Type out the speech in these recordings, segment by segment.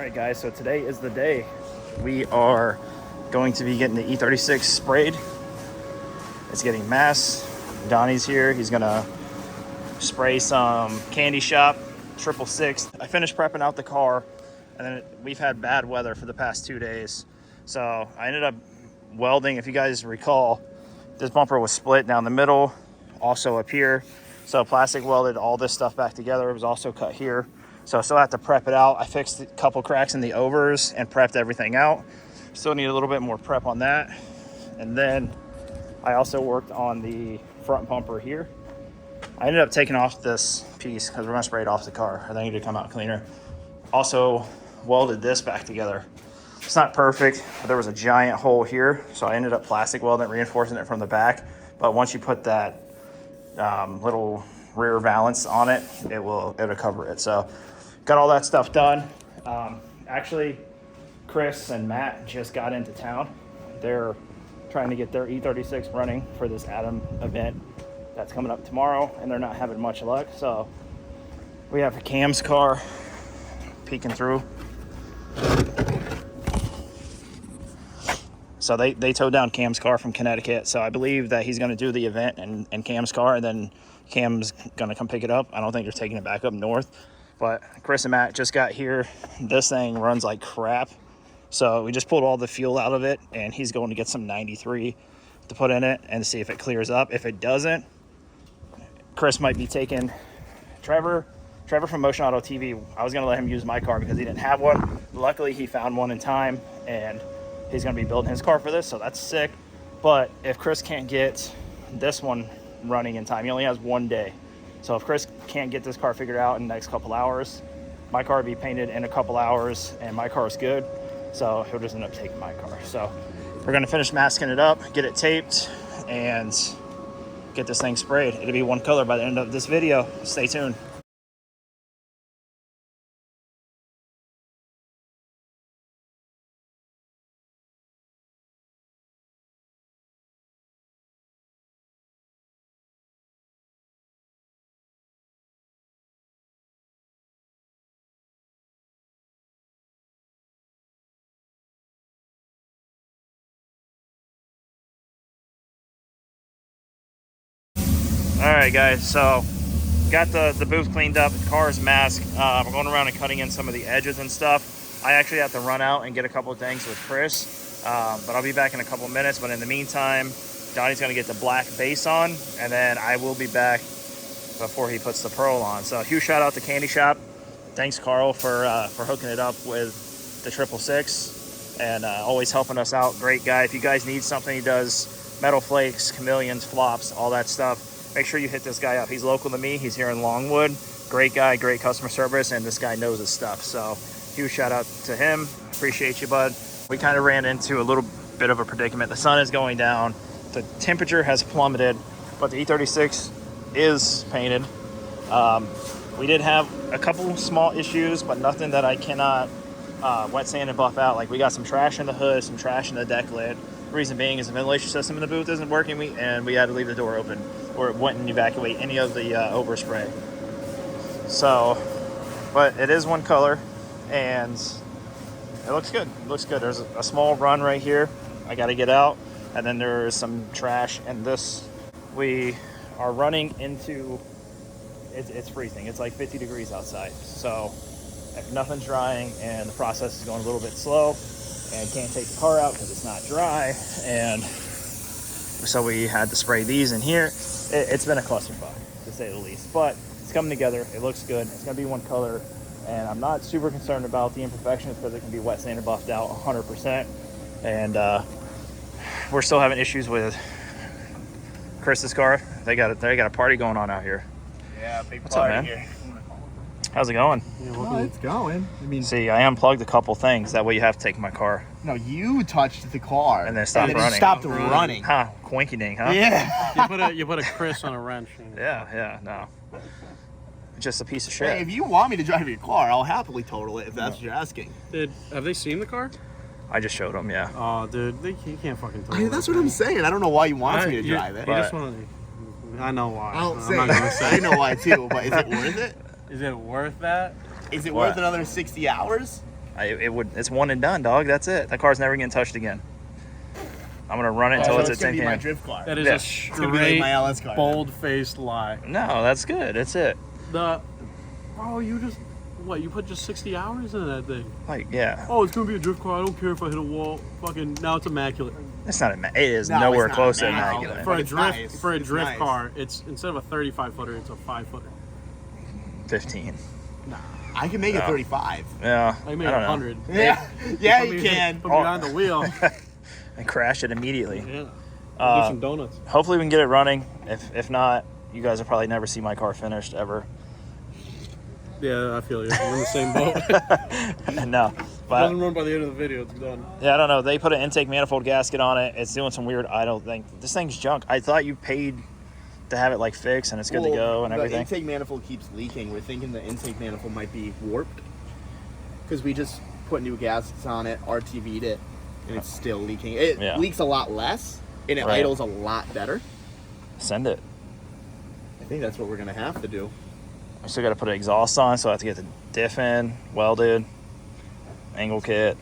Alright guys, so today is the day. We are going to be getting the E36 sprayed. It's getting masked. Donnie's here. He's gonna spray some Candy Shop 666. I finished prepping out the car, and then we've had bad weather for the past 2 days. So I ended up welding. If you guys recall, this bumper was split down the middle, also up here. So plastic welded all this stuff back together. It was also cut here. So I still have to prep it out. I fixed a couple cracks in the overs and prepped everything out. Still need a little bit more prep on that. And then I also worked on the front bumper here. I ended up taking off this piece because we're gonna spray it off the car. I think it need to come out cleaner. Also welded this back together. It's not perfect, but there was a giant hole here. So I ended up plastic welding it, reinforcing it from the back. But once you put that little rear valance on it, it'll cover it. So got all that stuff done. Actually, Chris and Matt just got into town. They're trying to get their E36 running for this Adam event that's coming up tomorrow, and they're not having much luck. So we have Cam's car peeking through. So they towed down Cam's car from Connecticut. So I believe that he's going to do the event in Cam's car, and then Cam's going to come pick it up. I don't think they're taking it back up north. But Chris and Matt just got here. This thing runs like crap. So we just pulled all the fuel out of it, and he's going to get some 93 to put in it and see if it clears up. If it doesn't, Chris might be taking Trevor from Motion Auto TV. I was going to let him use my car because he didn't have one. Luckily, he found one in time, and he's going to be building his car for this, so that's sick. But if Chris can't get this one running in time, he only has 1 day. So if Chris can't get this car figured out in the next couple hours, my car will be painted in a couple hours, and my car is good. So he'll just end up taking my car. So we're going to finish masking it up, get it taped, and get this thing sprayed. It'll be one color by the end of this video. Stay tuned. All right, guys, so got the booth cleaned up, the car is masked. We're going around and cutting in some of the edges and stuff. I actually have to run out and get a couple of things with Chris, but I'll be back in a couple of minutes. But in the meantime, Donnie's gonna get the black base on, and then I will be back before he puts the pearl on. So huge shout out to Candy Shop. Thanks, Carl, for hooking it up with the 666 and always helping us out. Great guy. If you guys need something, he does metal flakes, chameleons, flops, all that stuff. Make sure you hit this guy up. He's local to me. He's here in Longwood. Great guy, great customer service, and this guy knows his stuff. So huge shout out to him. Appreciate you, bud. We kind of ran into a little bit of a predicament. The sun is going down. The temperature has plummeted, but the E36 is painted. We did have a couple small issues, but nothing that I cannot wet sand and buff out. Like, we got some trash in the hood, some trash in the deck lid. The reason being is the ventilation system in the booth isn't working, and we had to leave the door open, or it wouldn't evacuate any of the overspray. So, but it is one color, and it looks good. It looks good. There's a small run right here I got to get out, and then there's some trash. And this, we are running into, it's freezing. It's like 50 degrees outside. So if nothing's drying and the process is going a little bit slow, and can't take the car out because it's not dry, and so we had to spray these in here. It's been a clusterfuck, to say the least, but it's coming together. It looks good. It's going to be one color, and I'm not super concerned about the imperfections because it can be wet sanded, buffed out 100%. And we're still having issues with Chris's car. They got a party going on out here. Yeah, big What's party up, man? Here. How's it going? Yeah, well, it's going. I mean, see, I unplugged a couple things. That way you have to take my car. No, you touched the car. And then it stopped running. It stopped running. Huh, quinky ding, huh? Yeah. you put a Chris on a wrench. Yeah, no. Just a piece of shit. Hey, if you want me to drive your car, I'll happily total it if that's what you're asking. Have they seen the car? I just showed them, yeah. Oh, dude, you can't fucking total it. That's what I'm saying. I don't know why you want me to drive it. You just want to... I know why. I'm not gonna say. I know why too, but is it worth it? Is it worth that? Is it worth another 60 hours? It's one and done, dog. That's it. That car's never getting touched again. I'm gonna run it until it's a gonna tin be my can. drift car. That is Yeah. a gonna be like straight, my LS car, then. bold-faced lie. No, that's good. That's it. Bro, you just, what, you put just 60 hours into that thing? Like, yeah. Oh, it's gonna be a drift car. I don't care if I hit a wall. Fucking, now it's immaculate. It's not it is No, nowhere it's not close to immaculate. immaculate. For a it's drift, nice. for a It's drift nice. car, it's instead of a 35-footer, it's a 5-footer. 15. Nah, I can make it 35. Yeah. I made don't know. 100. Yeah, yeah, Put you me- can. Put me behind the wheel. And crash it immediately. Yeah. Uh, Do some donuts. Hopefully we can get it running. If not, you guys will probably never see my car finished ever. Yeah, I feel you. We're in the same boat. No. It But doesn't run by the end of the video. It's done. yeah, I don't know. They put an intake manifold gasket on it. It's doing some weird idle thing. This thing's junk. I thought you paid to have it like fixed and it's good to go and everything. The intake manifold keeps leaking. We're thinking the intake manifold might be warped because we just put new gaskets on it, RTV'd it, and it's still leaking. It Yeah. leaks a lot less, and it Right. idles a lot better. Send it. I think that's what we're gonna have to do. I still got to put an exhaust on, so I have to get the diff in, welded, angle kit.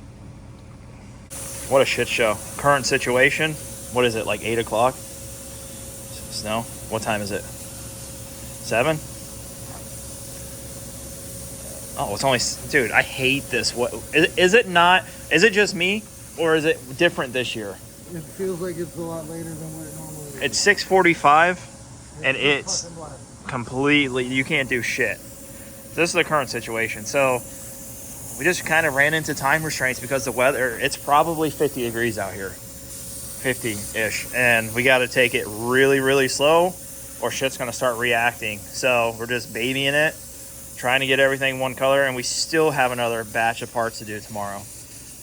What a shit show. Current situation, what is it, like 8 o'clock? Snow? What time is it? 7? Oh, it's only, dude, I hate this. What is it not, is it just me, or is it different this year? It feels like it's a lot later than what it normally is. It's 6:45, and it's completely, you can't do shit. This is the current situation. So we just kind of ran into time restraints because the weather, it's probably 50 degrees out here, 50-ish, and we got to take it really, really slow or shit's going to start reacting. So we're just babying it, trying to get everything one color, and we still have another batch of parts to do tomorrow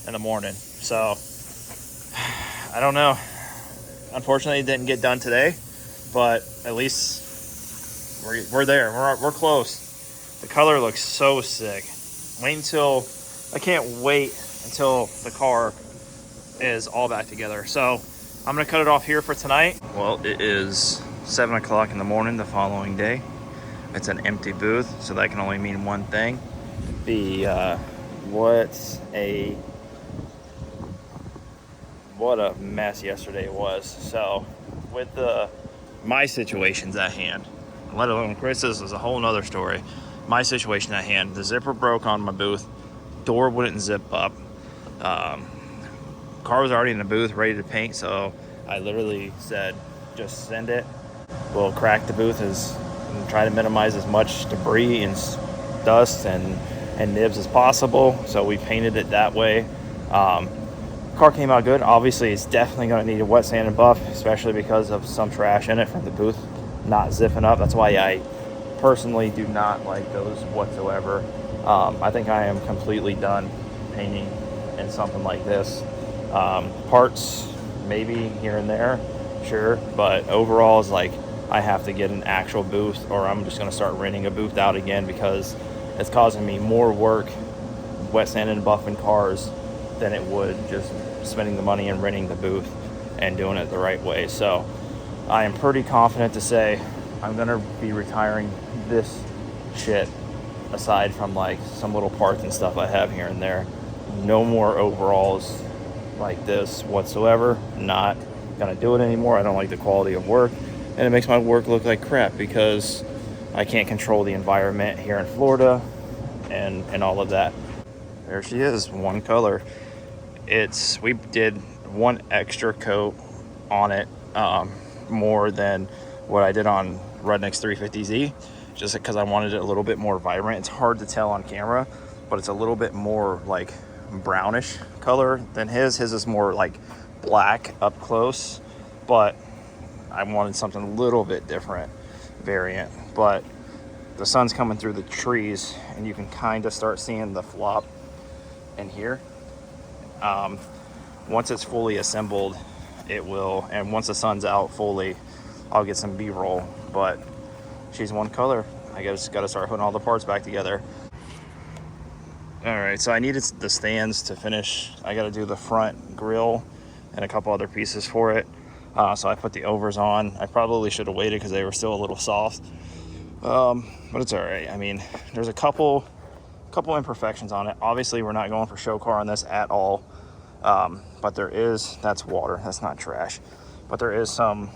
in the morning. So I don't know. Unfortunately, it didn't get done today, but at least we're there. We're close. The color looks so sick. I can't wait until the car is all back together. So I'm gonna cut it off here for tonight. Well, it is 7 o'clock in the morning the following day. It's an empty booth, so that can only mean one thing. What a mess yesterday was. So with my situations at hand, let alone Chris's, is a whole nother story. My situation at hand, the zipper broke on my booth, door wouldn't zip up. Car was already in the booth ready to paint, so I literally said, just send it. We'll crack the booth and try to minimize as much debris and dust and nibs as possible. So we painted it that way. Car came out good. Obviously, it's definitely going to need a wet sand and buff, especially because of some trash in it from the booth not zipping up. That's why I personally do not like those whatsoever. I think I am completely done painting in something like this. Parts maybe here and there, sure, but overall is like I have to get an actual booth, or I'm just going to start renting a booth out again because it's causing me more work wet sanding and buffing cars than it would just spending the money and renting the booth and doing it the right way. So I am pretty confident to say I'm gonna be retiring this shit, aside from like some little parts and stuff I have here and there. No more overalls like this whatsoever. Not gonna do it anymore. I don't like the quality of work, and it makes my work look like crap because I can't control the environment here in Florida and all of that. There she is, one color. We did one extra coat on it, more than what I did on Redneck's 350Z, just because I wanted it a little bit more vibrant. It's hard to tell on camera, but it's a little bit more like brownish color than his. His is more like black up close, but I wanted something a little bit different variant. But the sun's coming through the trees and you can kind of start seeing the flop in here. Once it's fully assembled, it will, and once the sun's out fully, I'll get some B-roll. But she's one color. I just got to start putting all the parts back together. All right, so I needed the stands to finish. I got to do the front grille and a couple other pieces for it. So I put the overs on. I probably should have waited because they were still a little soft. But it's all right. I mean, there's a couple couple imperfections on it. Obviously, we're not going for show car on this at all. But there is, that's water, that's not trash. But there is some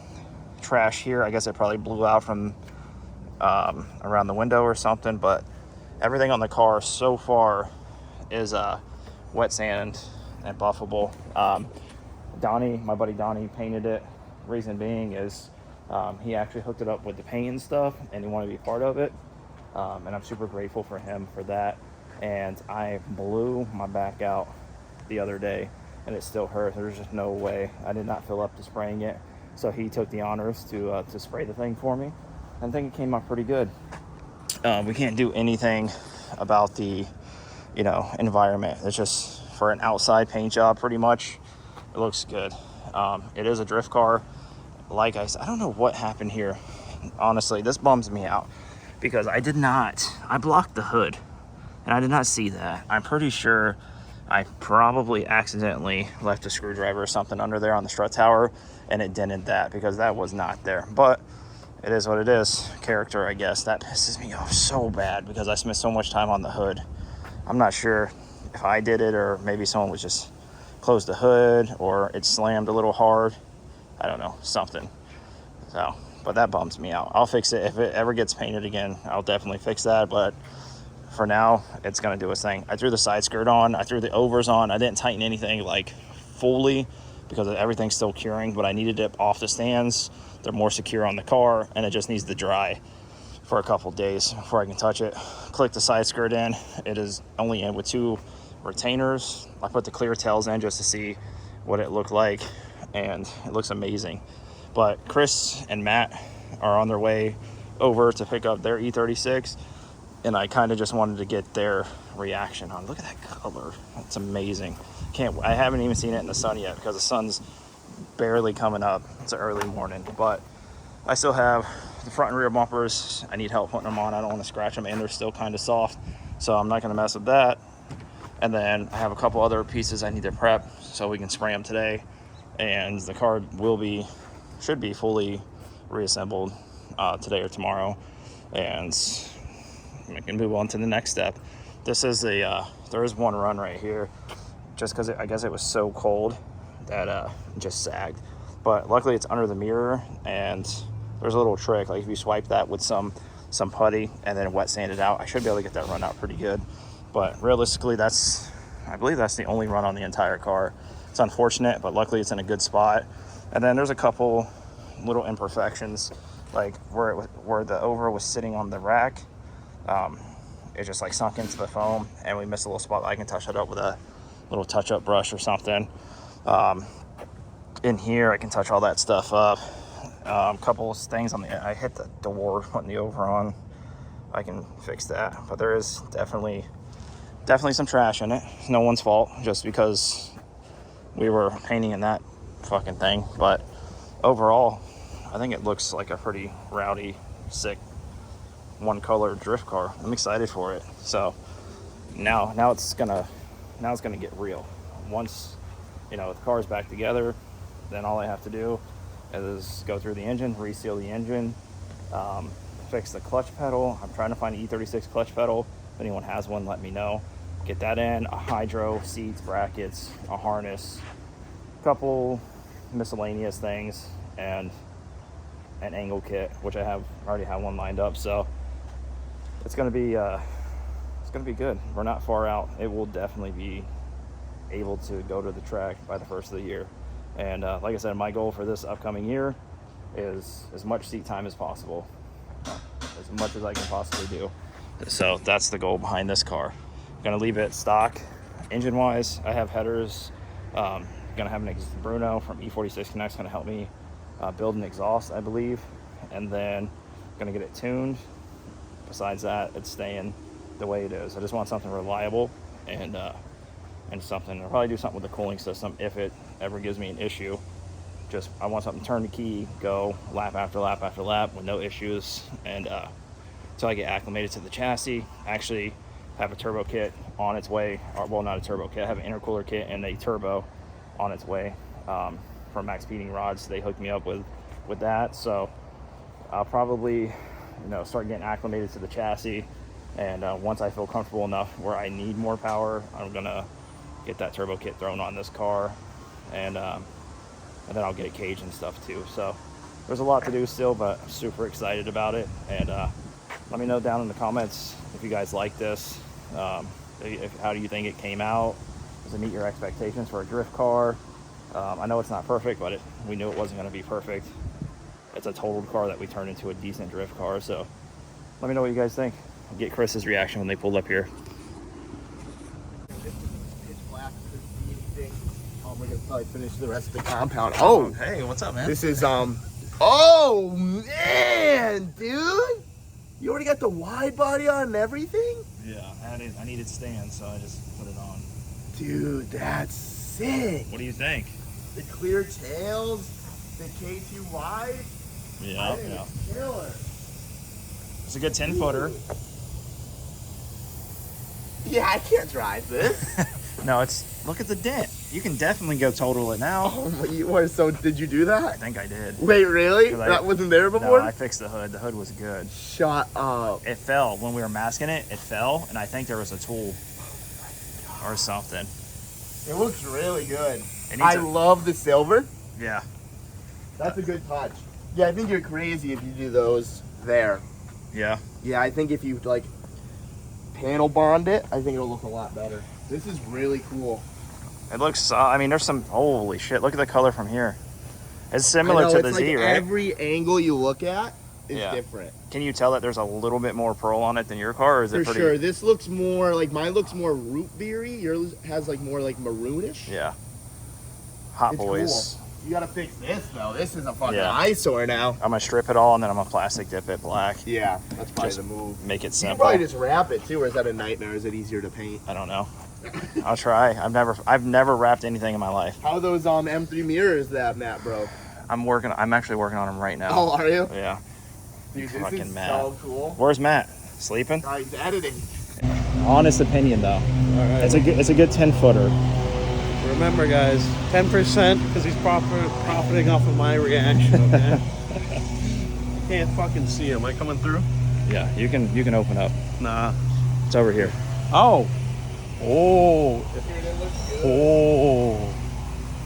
trash here. I guess it probably blew out from around the window or something. But everything on the car so far is wet sand and buffable. Donnie, my buddy Donnie, painted it. Reason being is he actually hooked it up with the paint and stuff, and he wanted to be part of it. And I'm super grateful for him for that. And I blew my back out the other day, and it still hurt. There's just no way. I did not fill up to spraying it, so he took the honors to spray the thing for me. And I think it came out pretty good. We can't do anything about the, you know, environment. It's just for an outside paint job, pretty much. It looks good. It is a drift car. Like I said, I don't know what happened here. Honestly, this bums me out because I blocked the hood and I did not see that. I'm pretty sure I probably accidentally left a screwdriver or something under there on the strut tower and it dented that because that was not there. But it is what it is. Character, I guess. That pisses me off so bad because I spent so much time on the hood. I'm not sure if I did it or maybe someone was just closed the hood or it slammed a little hard. I don't know, something. So, but that bums me out. I'll fix it. If it ever gets painted again, I'll definitely fix that. But for now, it's going to do its thing. I threw the side skirt on. I threw the overs on. I didn't tighten anything like fully because everything's still curing, but I needed it off the stands. They're more secure on the car, and it just needs to dry for a couple days before I can touch it. Click the side skirt in. It is only in with 2 retainers. I put the clear tails in just to see what it looked like, and it looks amazing. But Chris and Matt are on their way over to pick up their E36, and I kind of just wanted to get their reaction on. Look at that color. It's amazing. I haven't even seen it in the sun yet because the sun's barely coming up. It's an early morning, but I still have the front and rear bumpers. I need help putting them on. I don't want to scratch them, and they're still kind of soft, so I'm not going to mess with that. And then I have a couple other pieces I need to prep so we can spray them today, and the car should be fully reassembled today or tomorrow, and we can move on to the next step. This is there is one run right here, just because I guess it was so cold that it just sagged. But luckily it's under the mirror, and there's a little trick. Like if you swipe that with some putty and then wet sand it out, I should be able to get that run out pretty good. But realistically, I believe that's the only run on the entire car. It's unfortunate, but luckily it's in a good spot. And then there's a couple little imperfections, like where the over was sitting on the rack. It just like sunk into the foam, and we missed a little spot. I can touch it up with a little touch-up brush or something. In here, I can touch all that stuff up. A couple of things I hit the door putting the over on. I can fix that, but there is definitely some trash in it. It's no one's fault, just because we were painting in that fucking thing. But overall, I think it looks like a pretty rowdy, sick, one-color drift car. I'm excited for it. So now it's gonna get real. Once the car's back together, then all I have to do is go through the engine, reseal the engine, fix the clutch pedal. I'm trying to find an E36 clutch pedal. If anyone has one, let me know. Get that in, a hydro, seats, brackets, a harness, a couple miscellaneous things, and an angle kit, which I already have one lined up. So it's gonna be good. We're not far out. It will definitely be able to go to the track by the first of the year. And like I said, my goal for this upcoming year is as much seat time as possible, as much as I can possibly do. So that's the goal behind this car. Gonna leave it stock. Engine wise, I have headers. Gonna have Bruno from E46 Connect's gonna help me build an exhaust, I believe, and then gonna get it tuned. Besides that, it's staying the way it is. I just want something reliable and something. I'll probably do something with the cooling system if it ever gives me an issue. I want something turn the key, go lap after lap after lap with no issues, and until I get acclimated to the chassis. Actually have a turbo kit on its way, or well, not a turbo kit. I have an intercooler kit and a turbo on its way from Max Feeding Rods. They hooked me up with that, so I'll probably start getting acclimated to the chassis And once I feel comfortable enough where I need more power, I'm gonna get that turbo kit thrown on this car, and then I'll get a cage and stuff too. So there's a lot to do still, but I'm super excited about it. And let me know down in the comments if you guys like this. How do you think it came out? Does it meet your expectations for a drift car? I know it's not perfect, but we knew it wasn't going to be perfect. It's a totaled car that we turned into a decent drift car. So let me know what you guys think. I'll get Chris's reaction when they pulled up here. Pitch black, couldn't see anything. We're gonna probably finish the rest of the compound. Oh, hey, what's up, man? this is oh man, dude, you already got the wide body on and everything. Yeah, I needed stands, so I just put it on. Dude, that's sick. What do you think? The clear tails, the K2 wide. Yeah, yeah. Killer. It's a good 10-footer. Yeah, I can't drive this. No, look at the dent. You can definitely go total it now. Oh, you are so. Did you do I that? think I did. Wait, really? 'Cause That wasn't there before? No, I fixed the hood. The hood was good. Shut up. It fell when we were masking it. It fell, and I think there was a tool or something. It looks really good. It needs I love the silver. Yeah. That's a good touch. Yeah, I think you're crazy if you do those there. Yeah. Yeah, I think if you like panel bond it, I think it'll look a lot better. This is really cool. It looks. I mean, there's some. Holy shit! Look at the color from here. It's I similar know, to it's the like Z, right? every angle you look at is Yeah. different. Can you tell that there's a little bit more pearl on it than your car, or is it For pretty? sure. This looks more like mine looks more root beery. Yours has like more like maroonish. Yeah. Hot It's boys. cool. You gotta fix this though. This is a fucking Yeah. eyesore now. I'm gonna strip it all and then I'm gonna plastic dip it black. Yeah, that's probably Just the move. Make it You simple. probably just wrap it too, or is that a nightmare? Is it easier to paint? I don't know. I'll try. I've never wrapped anything in my life. How are those M3 mirrors that Matt broke? I'm actually working on them right now. Oh, are you? Yeah. Dude, this Fucking is Matt. so cool. Where's Matt? Sleeping? He's editing. Honest opinion though. All right. It's a good 10-footer. Remember, guys, 10% because he's profiting off of my reaction. Okay. Can't fucking see him. Am I coming through? Yeah, you can open up. Nah. It's over here. Oh. Oh. Dude, it looks good. Oh.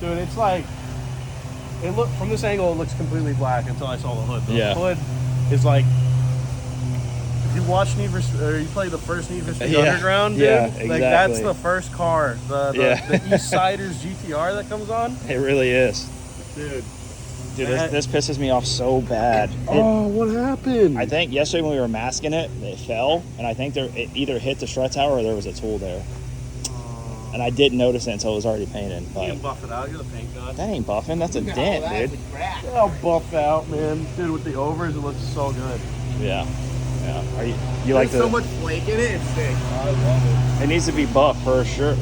Dude, it's like from this angle it looks completely black until I saw the hood. The Yeah. hood is like if you watch Need for or you play the first Need for Speed Yeah. Underground, dude. Yeah, Like that's exactly. the first car. The East Siders GTR that comes on. It really is. Dude. Dude, this pisses me off so bad. Oh, what happened? I think yesterday when we were masking it, it fell, and I think it either hit the strut tower or there was a tool there. And I didn't notice it until it was already painted. You But can buff it out. You're the paint god. that ain't buffing. That's a No, dent, that's dude. a crack. I'll buff out, man. Dude, with the overs, it looks so good. Yeah. Yeah. Are you like There's so the? much flake in it, it's sick. I love It needs to be buff for sure. it.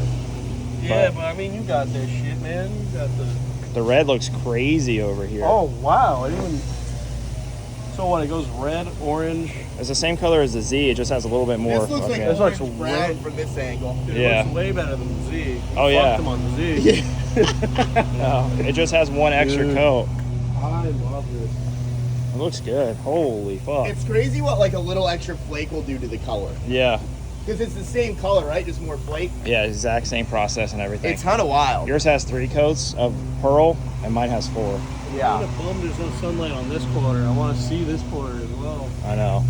Yeah, but I mean, you got this shit, man. You got the. The red looks crazy over here. Oh wow! I didn't even. So what? It goes red, orange. It's the same color as the Z. It just has a little bit more. This looks like okay. This looks orange way- brown from this angle. Dude, Yeah. It looks way better than the Z. Oh, yeah. Fucked him on the Z. No, it just has one extra Dude. coat. I love this. It looks good. Holy fuck. It's crazy what like a little extra flake will do to the color. Yeah. Because it's the same color, right? Just more flake. Yeah, exact same process and everything. It's kind of wild. Yours has 3 coats of pearl, and mine has 4. I'm Yeah. bummed there's no sunlight on this quarter. I want to see this quarter as well. I know.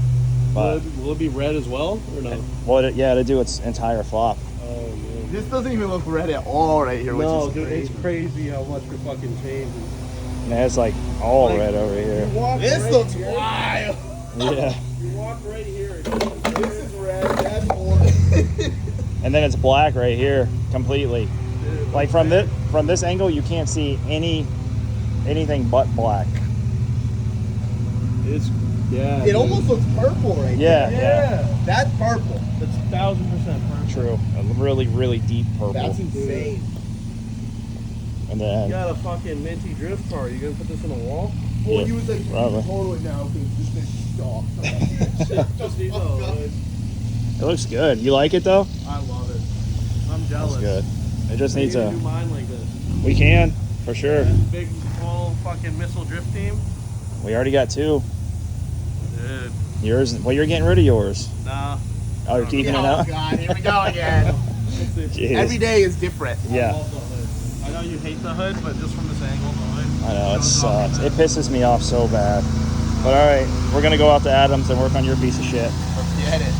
But, Will it be red as well, or no? well, to do its entire flop. Oh man. This doesn't even look red at all right here, which No, is dude, crazy. it's crazy how much it fucking changes. And it's like all Like- red over here. Walk This right looks here. wild. Yeah. You walk right here. This is red. That's orange. And then it's black right here completely. Like from this angle, you can't see anything but black. It's yeah. It almost looks purple right Yeah, there. yeah. That's purple. It's 1000% purple. True. A really, really deep purple. That's insane. And You then got a fucking minty drift car. You gonna put this in a wall? Well, Yeah, you was like, probably. total it now because this thing stopped. Just these hoes. it looks good. You like it though? I love it. I'm jealous. That's good. It just We needs need to a. do mine like this. We can for sure. Yeah, big full fucking missile drift team. We already got 2. Dude, Yours. Well, you're getting rid of yours. nah. Oh, you're keeping it Oh out? God, here we go again. Jeez. Every day is different. Yeah. I love the hood. I know you hate the hood, but just from this angle, the hood. I know, it goes off sucks. the It pisses me off so bad. But all right, we're going to go out to Adams and work on your piece of shit. Forget it.